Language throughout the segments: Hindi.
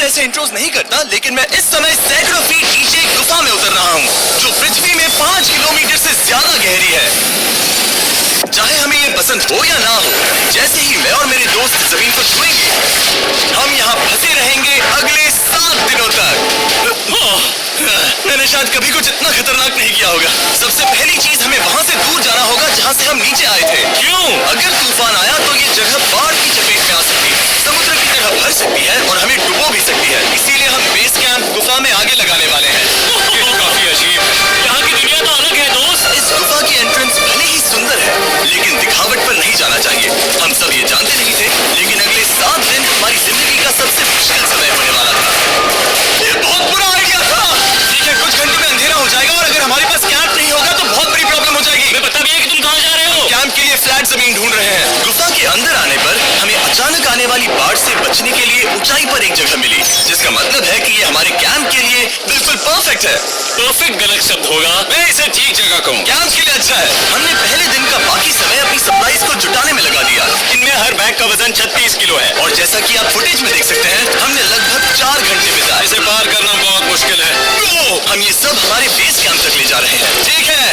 ऐसे इंट्रोज नहीं करता, लेकिन मैं इस समय सैकड़ों फीट नीचे एक गुफा में उतर रहा हूँ, जो पृथ्वी में 5 किलोमीटर से ज्यादा गहरी है। चाहे हमें ये पसंद हो या ना हो, जैसे ही मैं और मेरे दोस्त जमीन को छुएंगे, हम यहाँ फंसे रहेंगे अगले 7 दिनों तक। मैंने शायद कभी कुछ इतना खतरनाक नहीं किया होगा। सबसे पहली चीज, हमें वहाँ से दूर जाना होगा जहाँ से हम नीचे आए थे। क्यों? अगर तूफान आया तो ये जगह बाढ़ की चपेट में आ सकती है, समुद्र की तरह भर सकती है और हमें डुबो भी सकती है। इसीलिए हम बेस कैंप गुफा में आगे लगाने वाले हैं। काफी अजीब है। यहाँ की दुनिया तो अलग है दोस्त। इस गुफा की एंट्रेंस भले ही सुंदर है, लेकिन दिखावट पर नहीं जाना चाहिए। हम सब ये जानते नहीं थे, लेकिन अगले 7 दिन हमारी जिंदगी का सबसे मुश्किल समय होने वाला था। ये बहुत बुरा आइडिया था। ठीक है, कुछ घंटे में अंधेरा हो जाएगा और अगर हमारे पास कैंप नहीं होगा तो बहुत बड़ी प्रॉब्लम हो जाएगी। मैं बता भैया कि तुम कहाँ जा रहे हो? कैंप के लिए फ्लैट जमीन ढूंढ रहे हैं। गुफा के अंदर आने पर हमें अचानक आने वाली बाढ़ से बचने के लिए ऊंचाई पर एक जगह मिली, जिसका मतलब है कि ये हमारे कैंप के लिए बिल्कुल परफेक्ट है। परफेक्ट गलत शब्द होगा, मैं इसे ठीक जगह कहूँ। कैंप के लिए अच्छा है। हमने पहले दिन का बाकी समय अपनी सप्लाईज को जुटाने में लगा दिया। इनमें हर बैग का वजन 36 किलो है और जैसा कि आप फुटेज में देख सकते हैं, हमने लगभग 4 घंटे बिताए। इसे पार करना बहुत मुश्किल है। हम ये सब हमारे बेस कैंप तक ले जा रहे हैं। ठीक है,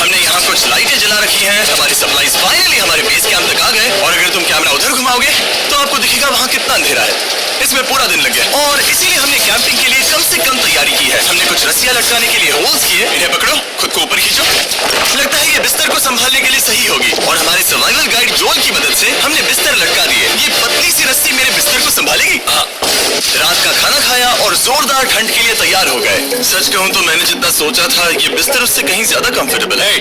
हमने यहाँ कुछ लाइटें जला रखी हैं। हमारी सप्लाईज फाइनली हमारे बेस कैंप तक आ गए और अगर तुम कैमरा उधर घुमाओगे तो आपको दिखेगा वहाँ कितना अंधेरा है। इसमें पूरा दिन लग गया और इसीलिए हमने कैंपिंग के लिए कम से कम तैयारी की है। हमने कुछ रस्सियां लटकाने के लिए होल्स किए। इन्हें पकड़ो, खुद को ऊपर खींचो। लगता है ये बिस्तर को संभालने के लिए सही होगी और हमारे सर्वाइवल गाइड जोल की मदद से हमने बिस्तर लटका दिए। ये पतली सी रस्सी मेरे बिस्तर को संभालेगी। रात का खाना खाया और जोरदार ठंड के लिए तैयार हो गए। सच कहूँ तो मैंने जितना सोचा था, ये बिस्तर उससे कहीं ज्यादा कंफर्टेबल है।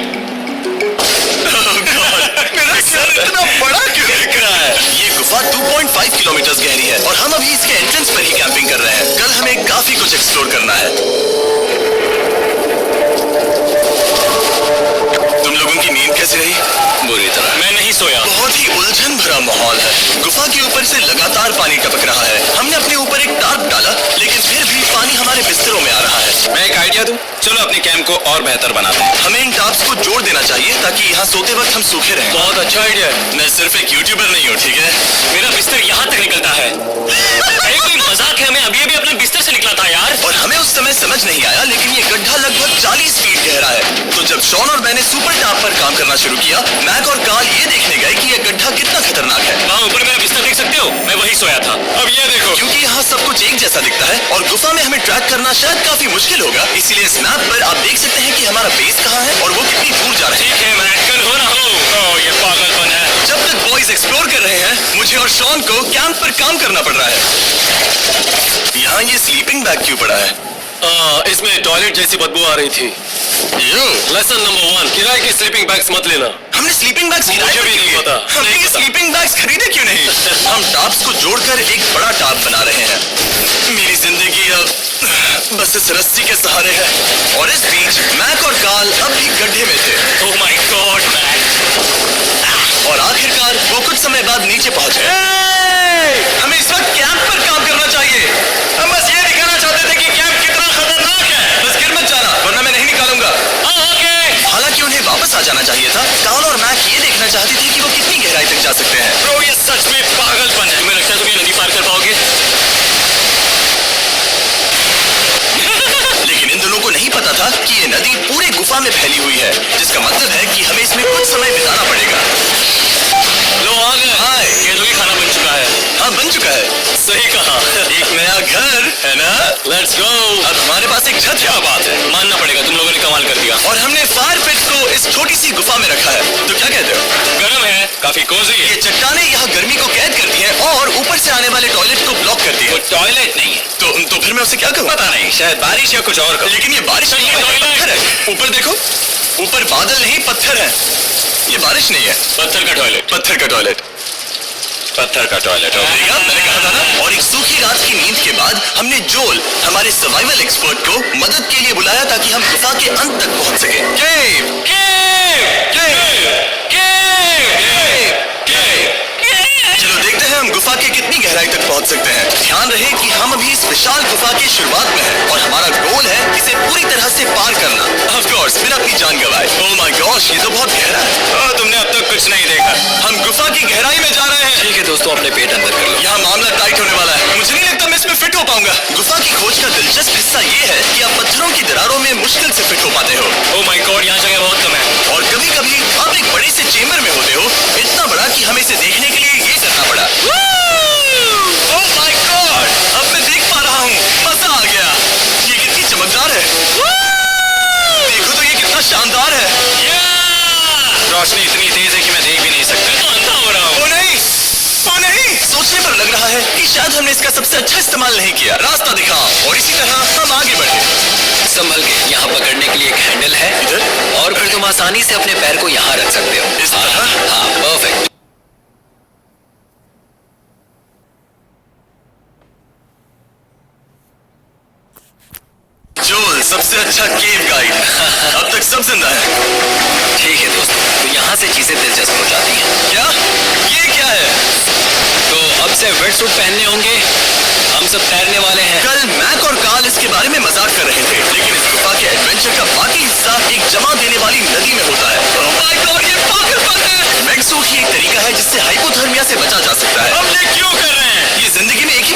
मेरा सर इतना बड़ा क्यों दिख रहा है? ये गुफा 2.5 किलोमीटर गहरी है और हम अभी इसके एंट्रेंस पर ही कैंपिंग कर रहे हैं। कल हमें काफी कुछ एक्सप्लोर करना है। तुम लोगों की नींद कैसे रही? बुरी तरह। मैं नहीं सोया। बहुत ही उलझन भरा माहौल है। गुफा के ऊपर से लगातार पानी टपक रहा है। हमने अपने ऊपर एक टार्प डाला, लेकिन फिर भी पानी हमारे बिस्तरों में आ रहा है। मैं एक आइडिया दूं? चलो अपने कैंप को और बेहतर बनाते हैं। हमें इन टार्प्स को जोड़ देना चाहिए ताकि यहाँ सोते वक्त हम सूखे रहें। बहुत अच्छा आइडिया है। मैं सिर्फ एक यूट्यूबर नहीं हूँ, ठीक है? मेरा बिस्तर यहाँ तक निकलता है। अरे कोई मजाक है? मैं अभी अपने बिस्तर से निकला था यार। और हमें उस समय समझ नहीं आया, लेकिन ये गड्ढा लगभग 40 फीट गहरा है। तो जब शॉन और मैंने सुपर टाप पर काम करना शुरू किया, मैक और कार्ल ये देखने गए कि ये गड्ढा कितना खतरनाक है। वहाँ ऊपर मेरा बिस्तर देख सकते हो? मैं वही सोया था। अब ये देखो। क्योंकि यहाँ सब कुछ एक जैसा दिखता है और गुफा में हमें ट्रैक करना शायद काफी मुश्किल होगा, इसीलिए इस मैप पर आप देख सकते हैं कि हमारा बेस कहाँ है और वो कितनी दूर जा रहे हैं। ठीक है, मैं कल हो ना हो। ये पागलपन है। जब तक बॉयज एक्सप्लोर कर रहे हैं, मुझे और शॉन को कैंप पर काम करना पड़ रहा है। यहाँ ये स्लीपिंग बैग क्यों पड़ा है? इसमें टॉयलेट जैसी बदबू आ रही थी। लेसन नंबर 1, किराए के स्लीपिंग बैग्स मत लेना। हमने स्लीपिंग बैग्स मुझे भी नहीं पता। हमने ये स्लीपिंग बैग्स खरीदे क्यों नहीं? हम टाप्स को जोड़कर एक बड़ा टाप बना रहे हैं। मेरी जिंदगी अब बस इस रस्सी के सहारे है। और इस बीच मैक और कार्ल अब भी गड्ढे में थे। Oh my God Mac. और आखिरकार वो कुछ समय बाद नीचे पहुंच गए। हमें इस वक्त कैंप पर काम करना चाहिए। हम बस ये दिखाना चाहते थे कि कैंप कितना खतरनाक है। बस गिर मत जाना, वरना मैं नहीं निकालूंगा। ओके। हालांकि उन्हें वापस आ जाना चाहिए था। कार्ल और मैक ये देखना चाहते थे कि वो कितनी गहराई तक जा सकते हैं। ब्रो, ये सच में पागलपन है। तुम्हें लगता है तुम ये नदी पार कर पाओगे? लेकिन इन दोनों को नहीं पता था कि ये नदी पूरे गुफा में फैली हुई है, जिसका मतलब है कि हमें इसमें कुछ समय बिताना पड़ेगा। लो आ गए। हाय। केंद्रीय खाना बन चुका है। हाँ, बन चुका है। सही कहा। एक नया घर है ना? Let's go. अब हमारे पास एक छत। क्या बात है, मानना पड़ेगा तुम लोगों ने कमाल कर दिया। और हमने फायर पिट्स को इस छोटी सी गुफा में रखा है। तो क्या कहते हो? गर्म है, काफी कोजी है। ये चट्टानें यहाँ गर्मी को कैद करती हैं और ऊपर से आने वाले टॉयलेट को ब्लॉक करती वो हैं। टॉयलेट नहीं है। तो फिर मैं उसे क्या करूँ? पता नहीं, शायद बारिश या कुछ और करूं। लेकिन ये बारिश नहीं है, पत्थर है। ऊपर देखो, ऊपर बादल नहीं पत्थर है। ये बारिश नहीं है, पत्थर का टॉयलेट। पत्थर का टॉयलेट। पत्थर का टॉयलेट। देखा, मैंने कहा था ना। और एक सूखी रात की नींद के बाद हमने जोल, हमारे सर्वाइवल एक्सपर्ट को मदद के लिए बुलाया ताकि हम गुफा के अंत तक पहुंच सके। केव, केव, केव, केव, केव। चलो देखते हैं हम गुफा के कितनी गहराई तक पहुंच सकते हैं। ध्यान रहे कि हम अभी इस विशाल गुफा की शुरुआत में हैं और हमारा गोल है इसे पूरी तरह से पार करना। ऑफ कोर्स, बिना अपनी जान गंवाए। ओह माय गॉश, ये तो बहुत गहरा है। तुमने अब तक कुछ नहीं देखा। हम गुफा की गहराई में जा रहे हैं। ठीक है दोस्तों, अपने पेट अंदर कर लो। यहाँ मामला टाइट होने वाला है। मुझे नहीं लगता मैं इसमें फिट हो पाऊंगा। गुफा की खोज का दिलचस्प हिस्सा ये है कि आप पत्थरों की दरारों में मुश्किल से फिट हो पाते हो। ओह माय गॉड, यहाँ जगह बहुत कम है। और कभी कभी आप एक बड़े से चेम्बर में होते हो, इतना बड़ा कि हमें इसे देखने के लिए ये करना पड़ा। ओह माय गॉड, अब मैं देख पा रहा हूँ, मजा आ गया। ये कितनी चमकदार है। देखो तो ये कितना शानदार है। रोशनी इतनी तेज है कि मैं देख भी नहीं सकता, तो अंधा हो रहा हूँ। ओ नहीं, ओ नहीं, सोचने पर लग रहा है कि शायद हमने इसका सबसे अच्छा इस्तेमाल नहीं किया। रास्ता दिखाओ। और इसी तरह हम आगे बढ़े। संभल के, यहाँ पकड़ने के लिए एक हैंडल है इधर? और फिर तुम आसानी से अपने पैर को यहाँ रख सकते हो। इस तरह? हाँ, परफेक्ट। जोल सबसे अच्छा केव गाइड। अब तक सब जिंदा है। ठीक है दोस्तों, तो यहाँ से चीजें दिलचस्प हो जाती हैं। क्या? ये क्या है? तो अब से वेट सूट पहनने होंगे, हम सब तैरने वाले हैं। कल मैक और कार्ल इसके बारे में मजाक कर रहे थे, लेकिन इस गुफा के एडवेंचर का बाकी हिस्सा एक जमा देने वाली नदी में होता है। Oh my God, ये पागलपन है। मैक सूट ही एक तरीका है जिससे हाइपोथर्मिया से बचा जा सकता है। हम ये क्यों कर रहे हैं? ये जिंदगी में एक ही